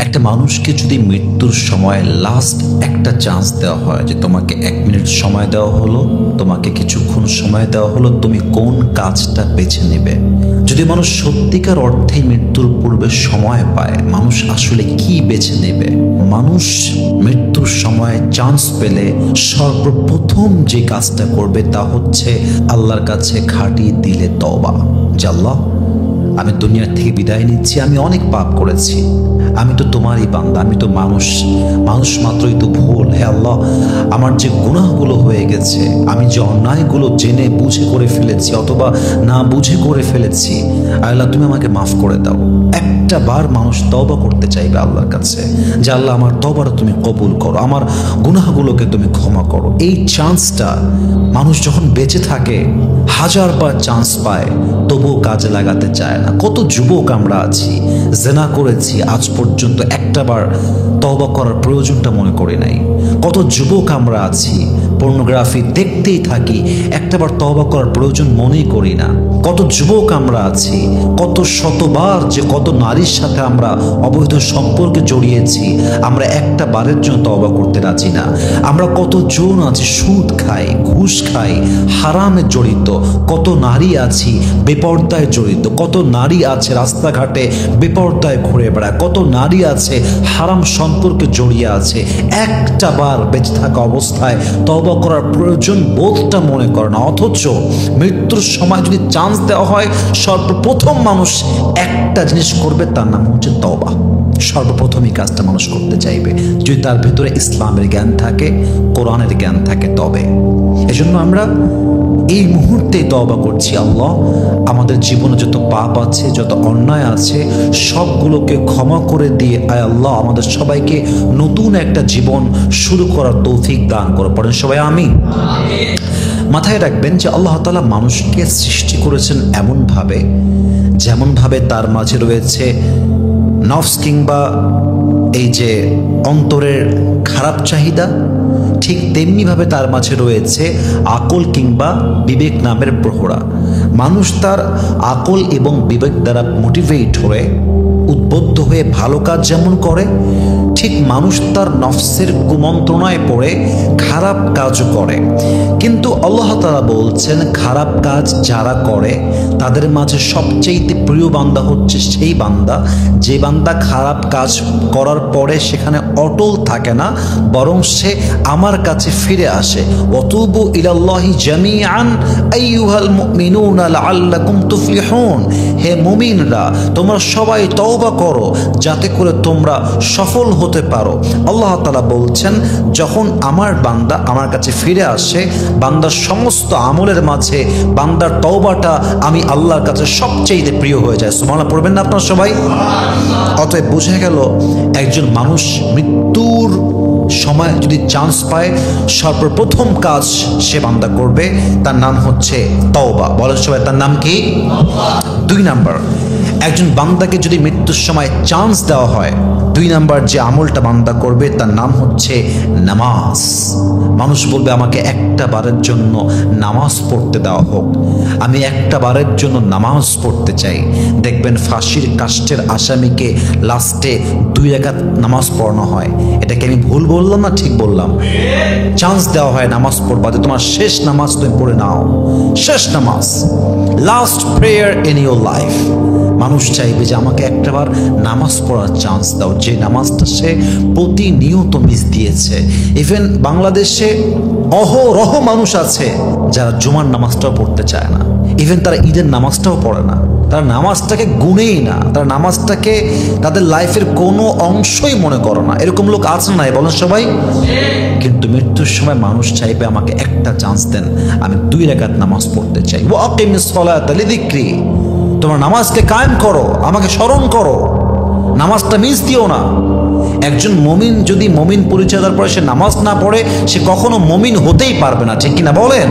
একটা মানুষকে যদি মৃত্যুর সময় লাস্ট একটা চান্স দেওয়া হয় যে তোমাকে 1 মিনিট সময় দেওয়া হলো, তোমাকে কিছুক্ষণ সময় দেওয়া হলো, তুমি কোন কাজটা বেছে নেবে? যদি মানুষ সত্যিকার অর্থেই মৃত্যুর পূর্বে সময় পায়, মানুষ আসলে কি বেছে নেবে? মানুষ মৃত্যুর সময় চান্স পেলে সর্বপ্রথম যে কাজটা করবে তা হচ্ছে আল্লাহর কাছে খাঁটি দিলে তওবা। যে আল্লাহ, আমি দুনিয়া থেকে বিদায় নিচ্ছি, আমি অনেক পাপ করেছি, আমি তো তোমারই বান্দা, আমি তো মানুষ মাত্রই তো ভুল। হে আল্লাহ, আমার যে গুনাহগুলো হয়ে গেছে, আমি যে অন্যায়গুলো জেনে বুঝে করে ফেলেছি অথবা না বুঝে করে ফেলেছি, আল্লাহ তুমি আমাকে মাফ করে দাও। একটা বার মানুষ তওবা করতে চাইবে আল্লাহর কাছে যে আল্লাহ আমার তওবাটা তুমি কবুল করো, আমার গুনাহগুলোকে তুমি ক্ষমা করো। এই চান্সটা মানুষ যখন বেঁচে থাকে 1000 বার চান্স পায়, তবুও কাজে লাগাতে চায় না। কত যুবক আমরা আছি, জেনা করেছি, আজ পর্যন্ত একটা বার তওবা করার প্রয়োজনটা মনে করি নাই। কত যুবক আমরা আছি, পর্নোগ্রাফি দেখতেই থাকি, একটাবার তওবা করার প্রয়োজন মনেই করি না। কত যুবক আমরা আছি, কত শতবার যে কত নারীর সাথে আমরা অবৈধ সম্পর্কে জড়িয়েছি, আমরা একটা বারের জন্য তওবা করতে রাজি না। আমরা কত জন আছি সুদ খাই, ঘুষ খাই, হারামে জড়িত, কত নারী আছি বেপর্দায় জড়িত, কত নারী আছে রাস্তাঘাটে বেপর্দায় ঘুরে বেড়ায়, কত নারী আছে হারাম সম্পর্কে জড়িয়ে আছে। একটা বার বেঁচে থাকা অবস্থায় তওবা করার প্রয়োজন বোধটা মনে করে না, অথচ মৃত্যুর সময় যদি চান্স দেওয়া হয়, সর্বপ্রথম মানুষ একটা জিনিস করবে, তার নাম হচ্ছে তওবা। সর্বপ্রথমই কাজটা মানুষ করতে চাইবে যদি তার ভেতরে ইসলামের জ্ঞান থাকে, কোরআনের জ্ঞান থাকে। তবে এজন্য আমরা এই মুহূর্তে তওবা করছি, আল্লাহ আমাদের জীবনে যত পাপ আছে, যত অন্যায় আছে, সবগুলোকে ক্ষমা করে দিয়ে আয় আল্লাহ আমাদের সবাইকে নতুন একটা জীবন শুরু করার তৌফিক দান করো। পড়েন সবাই আমিন। মাথায় রাখবেন যে আল্লাহ তাআলা মানুষকে সৃষ্টি করেছেন এমনভাবে, যেমনভাবে তার মাঝে রয়েছে নফস কিংবা এই যে অন্তরের খারাপ চাহিদা, ঠিক তেমনিভাবে তার মাঝে রয়েছে আকল কিংবা বিবেক নামের প্রহরা। মানুষ তার আকল এবং বিবেক দ্বারা মোটিভেট হয়ে উদ্বুদ্ধ হয়ে ভালো কাজ যেমন করে, ঠিক মানুষ তার নফসের কুমন্ত্রণায় পড়ে খারাপ কাজও করে। কিন্তু আল্লাহ তাআলা বলছেন খারাপ কাজ যারা করে তাদের মাঝে সবচেয়ে প্রিয় বান্দা হচ্ছে সেই বান্দা যে বান্দা খারাপ কাজ করার পরে সেখানে অটল থাকে না, বরং সে আমার কাছে ফিরে আসে। ওয়াতুবু ইলাল্লাহি জামিআন আইয়ুহাল মুমিনুনা লাআল্লাকুম তুফলিহুন। হে মুমিনরা, তোমরা সবাই তওবা করো যাতে করে তোমরা সফল হতে পারো। আল্লাহ তাআলা বলছেন যখন আমার বান্দা আমার কাছে ফিরে আসে, বান্দার সমস্ত আমলের মাঝে বান্দার তওবাটা আমি আল্লাহর কাছে সবচেয়ে প্রিয় হয়ে যায়। সুবহানাল্লাহ পড়বেন না আপনারা সবাই? অতএব বুঝে গেল একজন মানুষ মৃত্যুর সময় যদি চান্স পায়, সর্বপ্রথম কাজ সে বান্দা করবে, তার নাম হচ্ছে তওবা। বলেন সবাই, তার নাম কি? 2 নাম্বার, একজন বান্দাকে যদি মৃত্যুর সময় চান্স দেওয়া হয়, 2 নাম্বার যে আমলটা বান্দা করবে তার নাম হচ্ছে নামাজ। মানুষ বলবে আমাকে একটা বারের জন্য নামাজ পড়তে দেওয়া হোক, আমি একটা বারের জন্য নামাজ পড়তে চাই। দেখবেন ফাঁসির কাষ্টের আসামিকে লাস্টে 2 রাকাত নামাজ পড়ানো হয়। এটাকে আমি ভুল বললাম না ঠিক বললাম? চান্স দেওয়া হয় নামাজ পড়বা, তোমার শেষ নামাজ তুমি পড়ে নাও, শেষ নামাজ, last prayer in your life. মানুষ চাইবে যে আমাকে একটাবার নামাজ পড়ার চান্স দাও, যে নামাজটা সে প্রতিনিয়ত মিস দিয়েছে। ইভেন বাংলাদেশে অহরহ মানুষ আছে যারা জুমার নামাজটাও পড়তে চায় না, ইভেন তারা ঈদের নামাজটাও পড়ে না, তারা নামাজটাকে গুনেই না, তারা নামাজটাকে তাদের লাইফের কোনো অংশই মনে করে না। এরকম লোক আছে না? বলেন সবাই। কিন্তু মৃত্যুর সময় মানুষ চাইবে আমাকে একটা চান্স দেন, আমি 2 রাকাত নামাজ পড়তে চাই। ওয়া আকিমিস সালাতা লিযিকরি, তোমরা নামাজকে কায়েম করো, আমাকে স্মরণ করো, নামাজটা মিস দিও না। একজন মুমিন যদি মুমিন পরিচয় দেওয়ার পরে সে নামাজ না পড়ে, সে কখনো মুমিন হতেই পারবে না, ঠিক কিনা বলেন?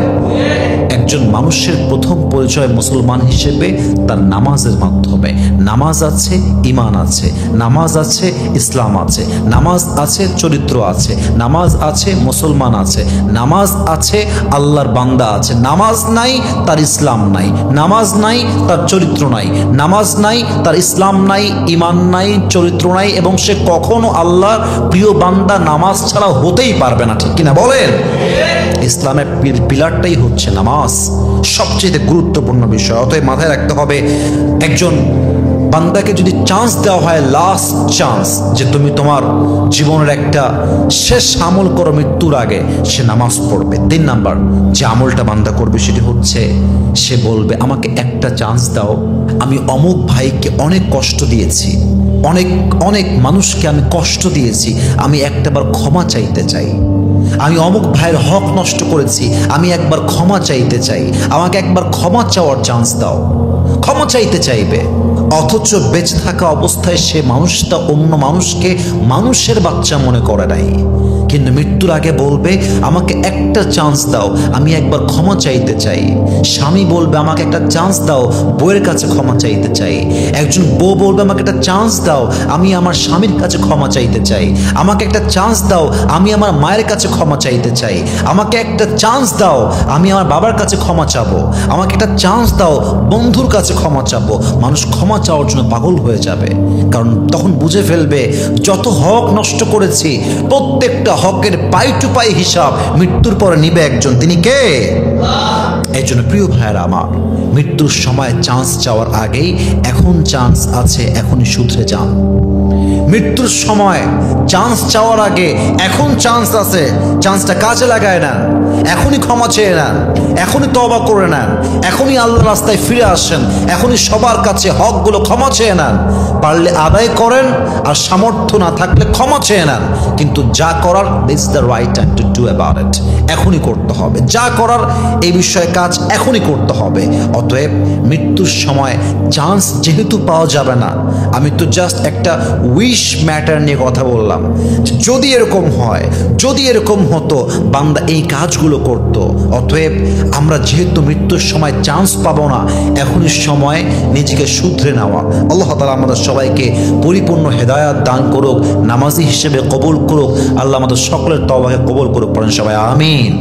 একজন মানুষের প্রথম পরিচয় মুসলমান হিসেবে তার নামাজের মাধ্যমে। নামাজ আছে, ঈমান আছে, নামাজ আছে, ইসলাম আছে, নামাজ আছে, চরিত্র আছে, নামাজ আছে, মুসলমান আছে, নামাজ আছে, আল্লাহর বান্দা আছে। নামাজ নাই তার ইসলাম নাই, নামাজ নাই তার চরিত্র নাই, নামাজ নাই তার ইসলাম নাই, ঈমান নাই, চরিত্র নাই, এবং সে কখনো আল্লাহর প্রিয় বান্দা নামাজ ছাড়া হতেই পারবে না। ঠিক কিনা বলেন? ইসলামের পিলারটাই হচ্ছে নামাজ, সবচেয়ে গুরুত্বপূর্ণ বিষয়। অতএব মাথায় রাখতে হবে, একজন বান্দাকে যদি চান্স দেওয়া হয়, লাস্ট চান্স, যে তুমি তোমার জীবনের একটা শেষ আমল করো মৃত্যুর আগে, সে নামাজ পড়বে। 3 নাম্বার যে আমলটা বান্দা করবে সেটি হচ্ছে, সে বলবে আমাকে একটা চান্স দাও, আমি অমুক ভাইকে অনেক কষ্ট দিয়েছি, অনেক অনেক মানুষকে আমি কষ্ট দিয়েছি, আমি একটাবার ক্ষমা চাইতে চাই। আমি অমুক ভাইয়ের হক নষ্ট করেছি, আমি একবার ক্ষমা চাইতে চাই, আমাকে একবার ক্ষমা চাওয়ার চান্স দাও। ক্ষমা চাইতে চাইবে, অথচ বেঁচে থাকা অবস্থায় সে মানুষটা অন্য মানুষকে মানুষের বাচ্চা মনে করে নাই, কিন্তু মৃত্যুর আগে বলবে আমাকে একটা চান্স দাও, আমি একবার ক্ষমা চাইতে চাই। স্বামী বলবে আমাকে একটা চান্স দাও, বউয়ের কাছে ক্ষমা চাইতে চাই। একজন বউ বলবে আমাকে একটা চান্স দাও, আমি আমার স্বামীর কাছে ক্ষমা চাইতে চাই। আমাকে একটা চান্স দাও, আমি আমার মায়ের কাছে ক্ষমা চাইতে চাই। আমাকে একটা চান্স দাও, আমি আমার বাবার কাছে ক্ষমা চাবো। আমাকে একটা চান্স দাও, বন্ধুর কাছে ক্ষমা চাবো। মানুষ ক্ষমা চাওয়ার জন্য পাগল হয়ে যাবে, কারণ তখন বুঝে ফেলবে যত হক নষ্ট করেছি প্রত্যেকটা হকের পাই টু পাই হিসাব মৃত্যুর পরে নিবে একজন, তিনি কে? এই জন্য প্রিয় ভাইয়েরা আমার, মৃত্যুর সময় চান্স চাওয়ার আগেই এখন চান্স আছে, এখনই শুধরে যান। মৃত্যুর সময় চান্স চাওয়ার আগে এখন চান্স আছে, চান্সটা কাজে লাগায় নেন। এখনই ক্ষমা চেয়ে নেন, এখনই তওবা করে নেন, এখনই আল্লাহর রাস্তায় ফিরে আসেন, এখনই সবার কাছে হকগুলো ক্ষমা চেয়ে নেন। পারলে আদায় করেন, আর সামর্থ্য না থাকলে ক্ষমা চেয়ে নেন, কিন্তু যা করার this the right time to do about it, এখনই করতে হবে। যা করার এই বিষয়ে কাজ এখনই করতে হবে। অতএব মৃত্যুর সময় চান্স যেহেতু পাওয়া যাবে না, আমি তো জাস্ট একটা উইশ ম্যাটার নিয়ে কথা বললাম, যদি এরকম হয়, যদি এরকম হতো বান্দা এই কাজগুলো করত। অতএব আমরা যেহেতু মৃত্যুর সময় চান্স পাবো না, এখনই সময় নিজেকে শুধরে নেওয়া। আল্লাহ তাআলা আমাদের সবাইকে পরিপূর্ণ হেদায়াত দান করুক, নামাজি হিসেবে কবুল করুক। আল্লাহ আমাদের সকলের তওবাকে কবুল করুক, পড়েন সবাই আমিন।